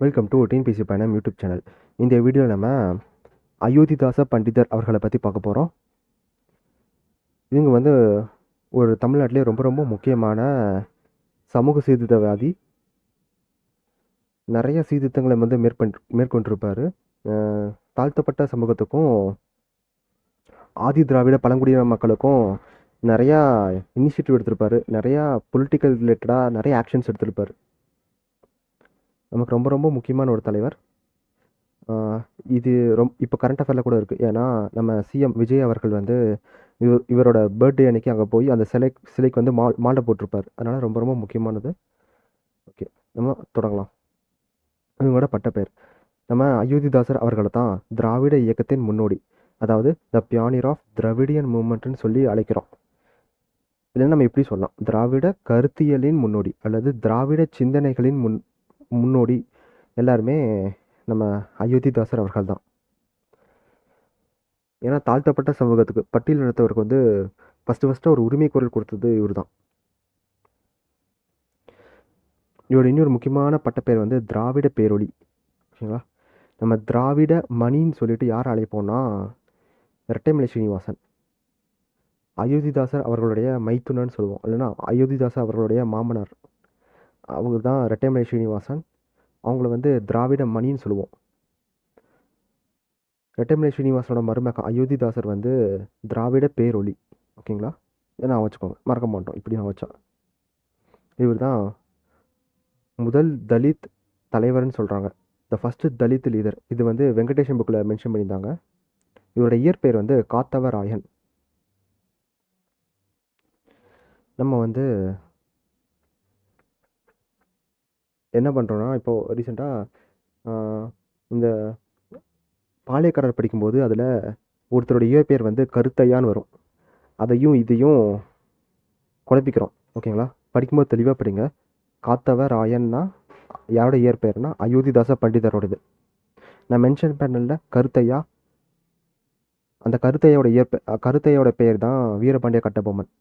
Welcome to TNPSC பயணம் YouTube channel. இந்த வீடியோவில் நம்ம அயோத்திதாச பண்டிதர் அவர்களை பற்றி பார்க்க போகிறோம். இவங்க வந்து ஒரு தமிழ்நாட்டிலே ரொம்ப ரொம்ப முக்கியமான சமூக சீர்திருத்தவாதி. நிறைய சீர்திருத்தங்களை வந்து மேற்கொண்டிருப்பார். தாழ்த்தப்பட்ட சமூகத்துக்கும் ஆதி திராவிட பழங்குடியின மக்களுக்கும் நிறையா இனிஷியேட்டிவ் எடுத்திருப்பார். நிறையா பொலிட்டிக்கல் ரிலேட்டடாக நிறைய ஆக்ஷன்ஸ் எடுத்திருப்பார். நமக்கு ரொம்ப ரொம்ப முக்கியமான ஒரு தலைவர். இது இப்போ கரண்ட் அஃபேரில் கூட இருக்குது. ஏன்னா நம்ம சிஎம் விஜய் அவர்கள் வந்து இவரோட பர்த்டே அன்னைக்கு அங்கே போய் அந்த சிலைக்கு வந்து மாலை போட்டிருப்பார். அதனால் ரொம்ப ரொம்ப முக்கியமானது. ஓகே, நம்ம தொடங்கலாம். இவங்களோட பட்டப்பெயர் நம்ம அயோத்திதாசர் அவர்களை தான் திராவிட இயக்கத்தின் முன்னோடி, அதாவது த பியானியர் ஆஃப் திராவிடியன் மூமெண்ட்னு சொல்லி அழைக்கிறோம். இல்லைன்னா நம்ம எப்படி சொல்லலாம், திராவிட கருத்தியலின் முன்னோடி அல்லது திராவிட சிந்தனைகளின் முன்னோடி எல்லாருமே நம்ம அயோத்திதாசர் அவர்கள் தான். ஏன்னா தாழ்த்தப்பட்ட சமூகத்துக்கு பட்டியல் நடத்தவருக்கு வந்து ஃபஸ்ட்டு ஒரு உரிமை குரல் கொடுத்தது இவர் தான். இவரோட இன்னொரு முக்கியமான பட்டப்பெயர் வந்து திராவிட பேரொளி. ஓகேங்களா, நம்ம திராவிட மணின்னு சொல்லிட்டு யார் அழைப்போம்னா இரட்டைமலை ஸ்ரீனிவாசன், அயோத்திதாசர் அவர்களுடைய மைத்துனன்னு சொல்லுவோம். இல்லைன்னா அயோத்திதாசர் அவர்களுடைய மாமனார், அவங்க தான் இரட்டைமலை ஸ்ரீனிவாசன். அவங்கள வந்து திராவிட மணின்னு சொல்லுவோம். இரட்டைமலை ஸ்ரீனிவாசனோட மருமகன் அயோத்திதாசர் வந்து திராவிட பேரொளி. ஓகேங்களா, இதை நான் வச்சுக்கோங்க, மறக்க மாட்டோம் இப்படி நான் வச்சா. இவர் தான் முதல் தலித் தலைவர்னு சொல்கிறாங்க, த ஃபஸ்ட்டு தலித் லீடர். இது வந்து வெங்கடேஷன் புக்கில் மென்ஷன் பண்ணியிருந்தாங்க. இவரோட இயற்பெயர் வந்து காத்தவராயன். நம்ம வந்து என்ன பண்ணுறோன்னா, இப்போது ரீசெண்டாக இந்த பாளையக்காரர் படிக்கும்போது அதில் ஒருத்தரோட இயற்பெயர் வந்து கருத்தையான்னு வரும். அதையும் இதையும் குழப்பிக்கிறோம். ஓகேங்களா, படிக்கும்போது தெளிவாக படிங்க. காத்தவராயன்னா யாரோட இயற்பெயர்னா அயோத்திதாச பண்டிதரோடது. நான் மென்ஷன் பண்ணல கருத்தையா, அந்த கருத்தையோட பெயர் தான் வீரபாண்டிய கட்டபொம்மன்.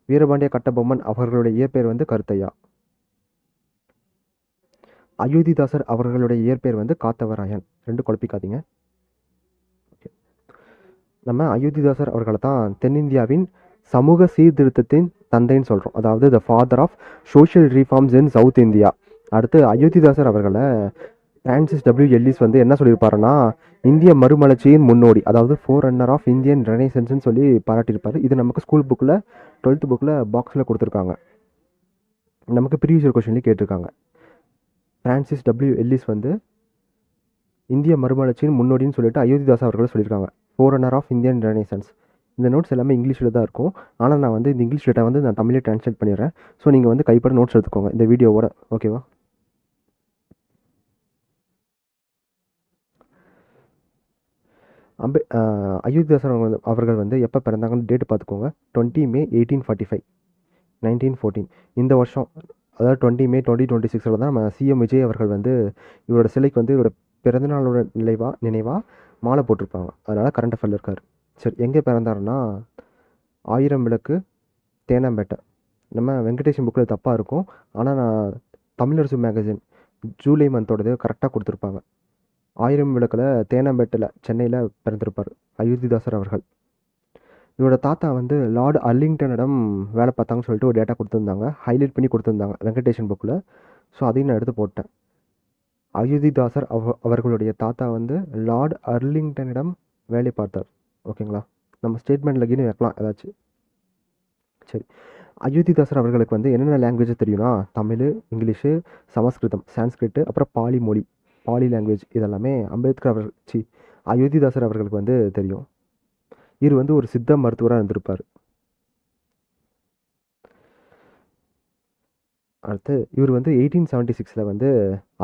வீரபாண்டிய கட்டபொம்மன் அவர்களுடைய இயற்பெயர் வந்து கருத்தையா. அயோத்திதாசர் அவர்களுடைய இயற்பெயர் வந்து காத்தவராயன். ரெண்டு குழப்பிக்காதீங்க. நம்ம அயோத்திதாசர் அவர்களை தான் தென்னிந்தியாவின் சமூக சீர்திருத்தத்தின் தந்தைன்னு சொல்கிறோம், அதாவது the father of social reforms in South India. அடுத்து அயோத்திதாசர் அவர்களை பிரான்சிஸ் டபிள்யூ எல்லிஸ் வந்து என்ன சொல்லியிருப்பாருன்னா, இந்திய மறுமலர்ச்சியின் முன்னோடி, அதாவது ஃபோர் ரன்னர் ஆஃப் இந்தியன் ரெனைசன்ஸ்னு சொல்லி பாராட்டியிருப்பார். இது நமக்கு ஸ்கூல் புக்கில் 12th புக்கில் பாக்ஸில் கொடுத்துருக்காங்க. நமக்கு ப்ரீவியஸ் இயர் கொஸ்டின்லேயே கேட்டிருக்காங்க. பிரான்சிஸ் டபிள்யூ எல்லிஸ் வந்து இந்திய மறுமலர்ச்சியின் முன்னோடின்னு சொல்லிட்டு அயோத்திதாஸ் அவர்கள் சொல்லியிருக்காங்க. Forerunner of Indian renaissance. இந்த நோட்ஸ் எல்லாமே இங்கிலீஷில் தான் இருக்கும். ஆனால் நான் வந்து இந்த இங்கிலீஷ் டேட்டா வந்து நான் தமிழே ட்ரான்ஸ்லேட் பண்ணிடுறேன். ஸோ நீங்கள் வந்து கைப்பட நோட்ஸ் எடுத்துக்கோங்க இந்த வீடியோவோட. ஓகேவா, அயோத்திதாசர் அவர்கள் வந்து எப்போ பிறந்தாங்கன்னு டேட்டு பார்த்துக்கோங்க. 20 May 1845, 1914. இந்த வருஷம், அதாவது 20 May 2026 தான் நம்ம சிஎம் விஜய் அவர்கள் வந்து இவரோட சிலைக்கு வந்து இவரோட பிறந்தநாளோட நினைவாக மாலை போட்டிருப்பாங்க. அதனால் கரண்ட் அஃபேரில் இருக்கார். சரி, எங்கே பிறந்தாருன்னா 1000 விளக்கு தேனாம்பேட்டை. நம்ம வெங்கடேஷன் புக்கில் தப்பாக இருக்கும், ஆனால் நான் தமிழரசு மேகசின் ஜூலை மந்தோடது கரெக்டாக கொடுத்துருப்பாங்க. 1000 விளக்கில் தேனாம்பேட்டையில் சென்னையில் பிறந்திருப்பார் அயோத்திதாசர் அவர்கள். இவரோட தாத்தா வந்து லார்டு அர்லிங்டனிடம் வேலை பார்த்தாங்கன்னு சொல்லிட்டு ஒரு டேட்டா கொடுத்துருந்தாங்க, ஹைலைட் பண்ணி கொடுத்துருந்தாங்க வெங்கடேஷன் புக்கில். ஸோ அதையும் நான் எடுத்து போட்டேன். அயோத்திதாசர் அவர்களுடைய தாத்தா வந்து லார்டு அர்லிங்டனிடம் வேலை பார்த்தார். ஓகேங்களா, நம்ம ஸ்டேட்மெண்ட்டில் கீழே வைக்கலாம் ஏதாச்சும். சரி, அயோத்திதாசர் அவர்களுக்கு வந்து என்னென்ன லாங்குவேஜ் தெரியும்னா தமிழ், இங்கிலீஷு, சமஸ்கிருதம், சான்ஸ்கிரிட்டு, அப்புறம் பாலி மொழி, பாலி லாங்குவேஜ் இதெல்லாமே அயோத்திதாசர் அவர்களுக்கு வந்து தெரியும். இவர் வந்து ஒரு சித்த மருத்துவராக இருந்திருப்பார். அடுத்து இவர் வந்து 1876 வந்து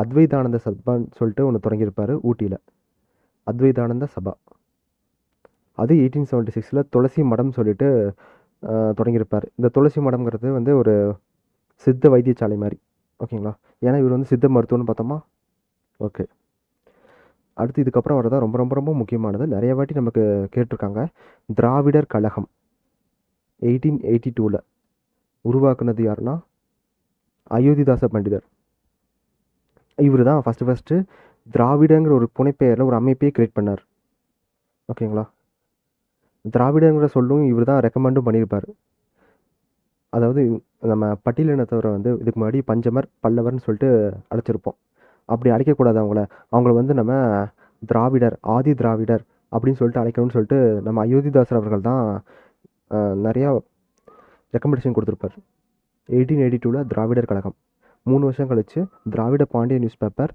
அத்வைதானந்த சபான்னு சொல்லிட்டு ஒன்று தொடங்கியிருப்பார் ஊட்டியில். அத்வைதானந்த சபா. அது 1876 துளசி மடம் சொல்லிட்டு தொடங்கியிருப்பார். இந்த துளசி மடம்ங்கிறது வந்து ஒரு சித்த வைத்தியசாலை மாதிரி. ஓகேங்களா, ஏன்னா இவர் வந்து சித்த மருத்துவம்னு பார்த்தோமா. ஓகே, அடுத்து இதுக்கப்புறம் வரதான் ரொம்ப ரொம்ப ரொம்ப முக்கியமானது, நிறைய வாட்டி நமக்கு கேட்டிருக்காங்க. திராவிடர் கழகம் 1882 உருவாக்குனது யாருன்னா அயோத்திதாச பண்டிதர். இவர் தான் ஃபஸ்ட்டு திராவிடங்கிற ஒரு புனைப்பெயரில் ஒரு அமைப்பே கிரியேட் பண்ணார். ஓகேங்களா? திராவிடங்கிற சொல்லும் இவர் தான் ரெக்கமெண்டும் பண்ணியிருப்பார். அதாவது நம்ம பட்டியலினத்தவரை வந்து இதுக்கு முன்னாடி பஞ்சமர், பல்லவர்னு சொல்லிட்டு அழைச்சிருப்போம். அப்படி அழைக்கக்கூடாது அவங்கள. அவங்கள வந்து நம்ம திராவிடர், ஆதி திராவிடர் அப்படின்னு சொல்லிட்டு அழைக்கணும்னு சொல்லிட்டு நம்ம அயோத்திதாசர் அவர்கள் தான் நிறையா ரெக்கமெண்டேஷன் கொடுத்துருப்பார். 1882 திராவிடர் கழகம். 3 வருஷம் கழிச்சு திராவிட பாண்டிய நியூஸ் பேப்பர்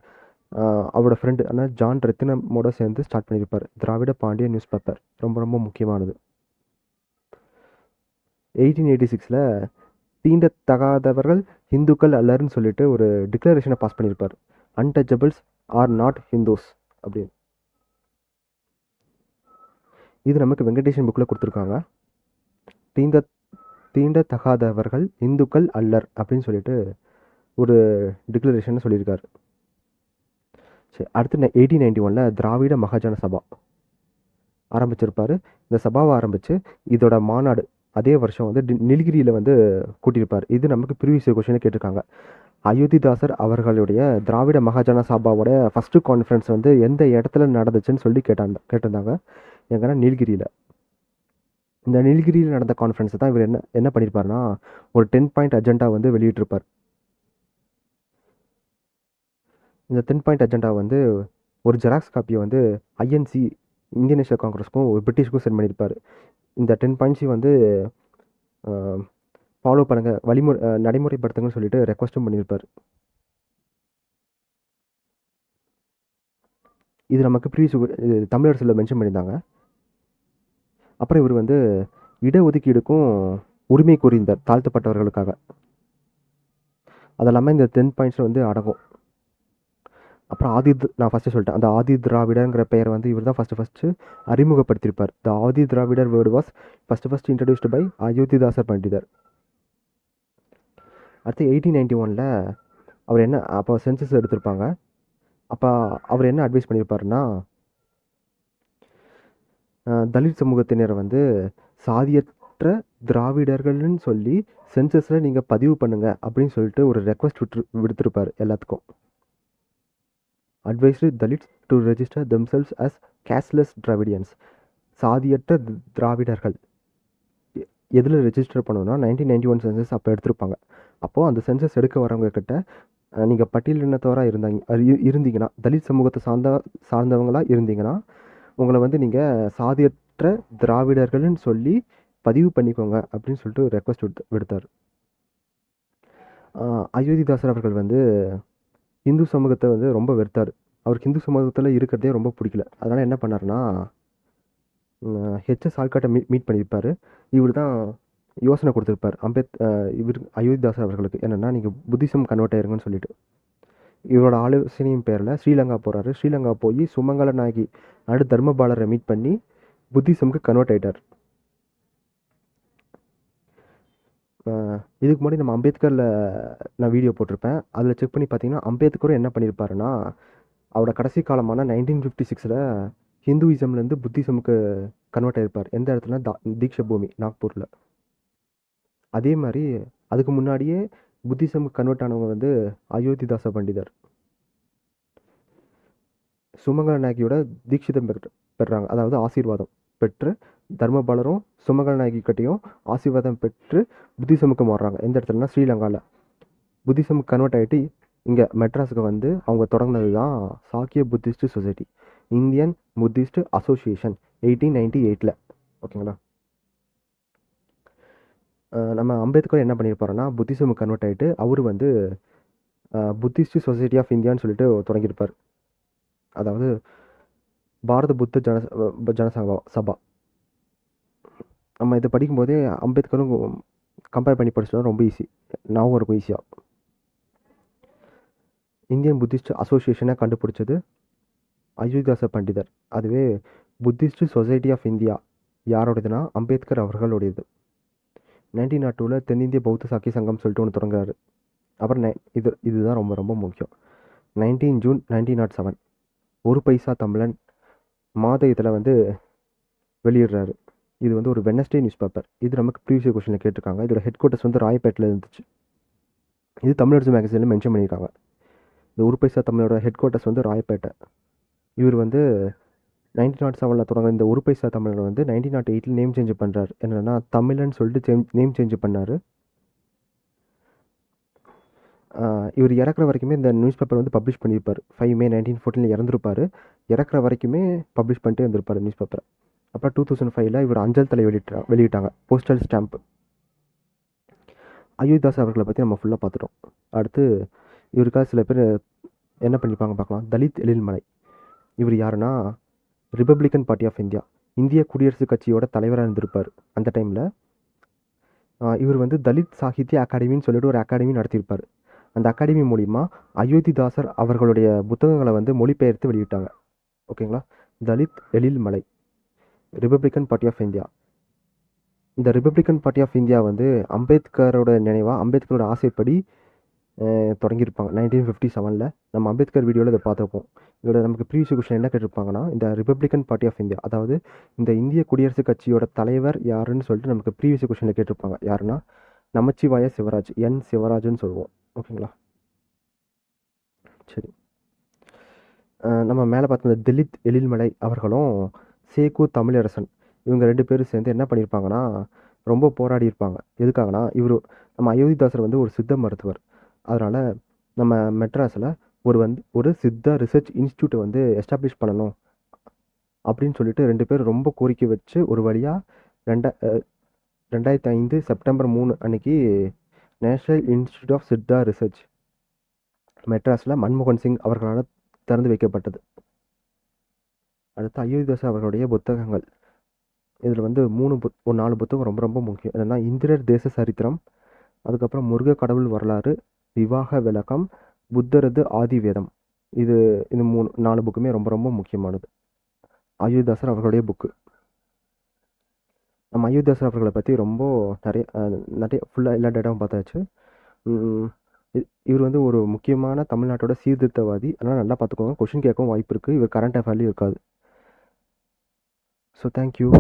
அவரோட ஃப்ரெண்டு ஆனால் ஜான் ரத்தினமோட சேர்ந்து ஸ்டார்ட் பண்ணியிருப்பார். திராவிட பாண்டிய நியூஸ் பேப்பர் ரொம்ப ரொம்ப முக்கியமானது. 1886 தீண்டத்தகாதவர்கள் இந்துக்கள் அல்லர்னு சொல்லிட்டு ஒரு டிக்ளரேஷனை பாஸ் பண்ணியிருப்பார். அன்டச்சபிள்ஸ் ஆர் நாட் ஹிந்துஸ் அப்படின்னு. இது நமக்கு வெங்கடேஷன் புக்கில் கொடுத்துருக்காங்க. தீண்டத்தகாதவர்கள் இந்துக்கள் அல்லர் அப்படின்னு சொல்லிட்டு ஒரு டிக்ளரேஷன் சொல்லியிருக்காரு. சரி, அடுத்து 1891 திராவிட மகாஜன சபா ஆரம்பிச்சிருப்பாரு. இந்த சபாவை ஆரம்பித்து இதோட மாநாடு அதே வருஷம் வந்து நீலகிரியில் வந்து கூட்டியிருப்பார். இது நமக்கு ப்ரீவியஸ் கொஸ்டினில் கேட்டிருக்காங்க. அயோத்திதாசர் அவர்களுடைய திராவிட மகாஜன சபாவோட ஃபஸ்ட்டு கான்ஃபரன்ஸ் வந்து எந்த இடத்துல நடந்துச்சுன்னு சொல்லி கேட்டிருந்தாங்க. எங்கன்னா நீலகிரியில். இந்த நீலகிரியில் நடந்த கான்ஃபரன்ஸ் தான் இவர் என்ன பண்ணியிருப்பார்னா ஒரு 10 பாயிண்ட் அஜெண்டா வந்து வெளியிட்டிருப்பார். இந்த 10 பாயிண்ட் அஜெண்டா வந்து ஒரு ஜெராக்ஸ் காப்பியை வந்து ஐஎன்சி, இந்தியன் நேஷனல் காங்கிரஸ்க்கும் ஒரு பிரிட்டிஷ்க்கும் சென்ட் பண்ணியிருப்பார். இந்த 10 பாயிண்ட்ஸையும் வந்து ஃபாலோ பண்ணுங்கள், நடைமுறைப்படுத்துங்கன்னு சொல்லிட்டு ரெக்வஸ்ட்டும் பண்ணியிருப்பார். இது நமக்கு ப்ரீவியஸ் தமிழரசில் மென்ஷன் பண்ணியிருந்தாங்க. அப்புறம் இவர் வந்து இடஒதுக்கீடுக்கும் உரிமை கோரிந்தார் தாழ்த்தப்பட்டவர்களுக்காக. அது இல்லாமல் இந்த 10 பாயிண்ட்ஸ் வந்து அடங்கும். அப்புறம் நான் ஃபஸ்ட்டு சொல்லிட்டேன், அந்த ஆதி திராவிடங்கிற பெயர் வந்து இவர் தான் ஃபஸ்ட்டு அறிமுகப்படுத்தியிருப்பார். The Adi Dravidar word was first introduced by Ayothidasar Pandithar. அடுத்து 1891 அவர் அப்போ சென்சஸ் எடுத்திருப்பாங்க. அப்போ அவர் என்ன அட்வைஸ் பண்ணியிருப்பாருன்னா தலித் சமூகத்தினரை வந்து சாதியற்ற திராவிடர்கள்னு சொல்லி சென்சஸில் நீங்கள் பதிவு பண்ணுங்க அப்படின்னு சொல்லிட்டு ஒரு ரெக்வஸ்ட் விடுத்திருப்பார் எல்லாத்துக்கும். Advised Dalits to register themselves as casteless Dravidians. சாதியற்ற திராவிடர்கள் எதில் ரெஜிஸ்டர் பண்ணணும்னா 1991 சென்சஸ் அப்போ எடுத்திருப்பாங்க. அப்போது அந்த சென்சஸ் எடுக்க வரவங்க கிட்ட நீங்கள் பட்டியலினத்தவராக இருந்தீங்கன்னா, தலித் சமூகத்தை சார்ந்தவங்களாக இருந்தீங்கன்னா உங்களை வந்து நீங்கள் சாதியற்ற திராவிடர்கள்னு சொல்லி பதிவு பண்ணிக்கோங்க அப்படின்னு சொல்லிட்டு ஒரு ரெக்வஸ்ட் விடுத்தார். அயோத்திதாசர் அவர்கள் வந்து இந்து சமூகத்தை வந்து ரொம்ப வெறுத்தார். அவருக்கு இந்து சமூகத்தில் இருக்கிறதே ரொம்ப பிடிக்கல. அதனால் என்ன பண்ணார்னா ஹெச்எஸ் ஆல்காட்டை மீட் பண்ணியிருப்பார். இவர் தான் யோசனை கொடுத்துருப்பார் இவர் அயோத்திதாசர் அவர்களுக்கு. என்னென்னா நீங்கள் புத்திசம் கன்வெர்ட் ஆயிருங்கன்னு சொல்லிட்டு. இவரோட ஆலோசனையின் பேரில் ஸ்ரீலங்கா போகிறாரு. ஸ்ரீலங்கா போய் சுமங்கல நாயகி தர்மபாலரை மீட் பண்ணி புத்திசம்க்கு கன்வெர்ட் ஆகிட்டார். இதுக்கு முன்னாடி நம்ம அம்பேத்கரில் நான் வீடியோ போட்டிருப்பேன். அதில் செக் பண்ணி பார்த்தீங்கன்னா அம்பேத்கரும் என்ன பண்ணியிருப்பாருன்னா அவரோட கடைசி காலமான 1956 ஹிந்துயிசம்லேருந்து புத்திசமுக்கு கன்வெர்ட் ஆகிருப்பார். எந்த இடத்துல தீக்ஷ பூமி நாக்பூரில். அதே மாதிரி அதுக்கு முன்னாடியே புத்திசமுக்கு கன்வெர்ட் ஆனவங்க வந்து அயோத்திதாச பண்டிதர். சுமங்கல நாயகியோட தீட்சிதம் பெறாங்க, அதாவது ஆசீர்வாதம் பெற்று தர்மபாலரும் சுமங்கல நாயகி கிட்டையும் ஆசீர்வாதம் பெற்று புத்திசமுக்கு மாறுறாங்க. எந்த இடத்துலனா ஸ்ரீலங்காவில். புத்திசமுக்கு கன்வெர்ட் ஆகிட்டு இங்கே மெட்ராஸுக்கு வந்து அவங்க தொடங்கினது தான் Sakya Buddhist society, Indian Buddhist association 1898. ஓகேங்களா? நம்ம அம்பேத்கர் என்ன பண்ணியிருப்பாருன்னா புத்திசமுக்கு கன்வெர்ட் ஆகிட்டு அவர் வந்து புத்திஸ்ட் சொசைட்டி ஆஃப் இந்தியான்னு சொல்லிட்டு தொடங்கியிருப்பார். அதாவது பாரத புத்த ஜனசபா. நம்ம இதை படிக்கும்போதே அம்பேத்கரும் கம்பேர் பண்ணி படிச்சோம்னா ரொம்ப ஈஸி, நாவும் இருக்கும் ஈஸியாக. இந்தியன் புத்திஸ்ட் அசோசியேஷனை கண்டுபிடிச்சது அயோத்திதாச பண்டிதர். அதுவே புத்திஸ்ட் சொசைட்டி ஆஃப் இந்தியா யாரோடதுன்னா அம்பேத்கர் அவர்களுடையது. 1902 தென்னிந்திய பௌத்த சாக்கிய சங்கம் சொல்லிட்டு ஒன்று தொடங்குறாரு. அப்புறம் இதுதான் ரொம்ப ரொம்ப முக்கியம். 19 ஜூன் 1907 ஒரு பைசா தமிழன் மாத இதில் வந்து வெளியிடுறாரு. இது வந்து ஒரு வெனஸ்டே நியூஸ் பேப்பர். இது நமக்கு ப்ரீவியஸ் கொஸ்டினில் கேட்டிருக்காங்க. இதோட ஹெட் குவார்ட்டர்ஸ் வந்து ராயப்பேட்டில் இருந்துச்சு. இது தமிழரசு மேகசினில் மென்ஷன் பண்ணியிருக்காங்க. இந்த ஒரு பைசா தமிழோட ஹெட் குவார்ட்டர்ஸ் வந்து ராயப்பேட்டை. இவர் வந்து 1907 தொடங்க இந்த ஒரு பைசா தமிழர் வந்து 1908 நேம் சேஞ்ச் பண்ணுறாரு. என்னன்னா தமிழன் சொல்லிட்டு நேம் சேஞ்ச் பண்ணார். இவர் இறக்குற வரைக்குமே இந்த நியூஸ் பேப்பர் வந்து பப்ளிஷ் பண்ணியிருப்பார். 5 May 1914 இறந்துருப்பார். இறக்குற வரைக்குமே பப்ளிஷ் பண்ணிட்டே இருந்திருப்பார் நியூஸ் பேப்பரை. அப்புறம் 2005 இவர் அஞ்சல் தலை வெளியிட்டாங்க, போஸ்டல் ஸ்டாம்ப். அயோத்திதாஸ் அவர்களை பற்றி நம்ம ஃபுல்லாக பார்த்துட்டோம். அடுத்து இவருக்காக சில பேர் என்ன பண்ணியிருப்பாங்க பார்க்கலாம். தலித் எழில்மலை. இவர் யாருன்னா ரிப்பப்ளிக்கன் பார்ட்டி ஆஃப் இந்தியா, இந்திய குடியரசுக் கட்சியோட தலைவராக இருந்திருப்பார் அந்த டைமில். இவர் வந்து தலித் சாகித்ய அகாடமின்னு சொல்லிட்டு ஒரு அகாடமி நடத்தியிருப்பார். அந்த அகாடமி மூலிமா அயோத்திதாசர் அவர்களுடைய புத்தகங்களை வந்து மொழிபெயர்த்து வெளியிட்டாங்க. ஓகேங்களா. Dalit Ezhilmalai, republican party of India. இந்த ரிப்பப்ளிக்கன் பார்ட்டி ஆஃப் இந்தியா வந்து அம்பேத்கரோட நினைவாக, அம்பேத்கரோட ஆசைப்படி தொடங்கியிருப்பாங்க 1957. நம்ம அம்பேத்கர் வீடியோவில் இதை பார்த்துருப்போம். இதோட நமக்கு ப்ரீவியஸ் கொஸ்டின் என்ன கேட்டிருப்பாங்கன்னா, இந்த ரிப்பப்ளிக்கன் பார்ட்டி ஆஃப் இந்தியா, அதாவது இந்த இந்திய குடியரசுக் கட்சியோட தலைவர் யாருன்னு சொல்லிட்டு நமக்கு ப்ரீவியஸ் கொஸ்டினில் கேட்டிருப்பாங்க. யாருன்னா நமச்சிவாய சிவராஜ், என் சிவராஜ்னு சொல்லுவோம். ஓகேங்களா. சரி, நம்ம மேலே பார்த்த இந்த தலித் எழில்மலை அவர்களும் சேகு தமிழரசன், இவங்க 2 பேரும் சேர்ந்து என்ன பண்ணியிருப்பாங்கன்னா, ரொம்ப போராடி இருப்பாங்க. எதுக்காகனா, நம்ம அயோத்திதாசர் வந்து ஒரு சித்த மருத்துவர். அதனால் நம்ம மெட்ராஸில் ஒரு சித்தா ரிசர்ச் இன்ஸ்டியூட்டை வந்து எஸ்டாப்ளிஷ் பண்ணணும் அப்படின்னு சொல்லிட்டு 2 பேர் ரொம்ப கோரிக்கை வச்சு ஒரு வழியாக 2005 செப்டம்பர் 3 அன்னைக்கு national institute of Siddha research மெட்ராஸில் மன்மோகன் சிங் அவர்களால் திறந்து வைக்கப்பட்டது. அடுத்து அயோத்திதாசர் அவர்களுடைய புத்தகங்கள். இதில் வந்து 4 புத்தகம் ரொம்ப ரொம்ப முக்கியம். என்னென்னா இந்திரர் தேச சரித்திரம், அதுக்கப்புறம் முருக கடவுள் வரலாறு, விவாக விளக்கம், புத்தரது ஆதி வேதம். இது 4 புக்குமே ரொம்ப ரொம்ப முக்கியமானது. அயோத்திதாசர் அவர்களுடைய புக்கு. நம்ம அயோத்திதாசர் அவர்களை பற்றி ரொம்ப நிறைய ஃபுல்லாக எல்லா டேட்டாவும் பார்த்தாச்சு. இவர் வந்து ஒரு முக்கியமான தமிழ்நாட்டோட சீர்திருத்தவாதி. அதனால் நல்லா பார்த்துக்கோங்க. கொஷின் கேட்கவும் வாய்ப்பு இருக்குது. இவர் கரண்ட் அஃபேர்லேயும் இருக்காது. So thank you.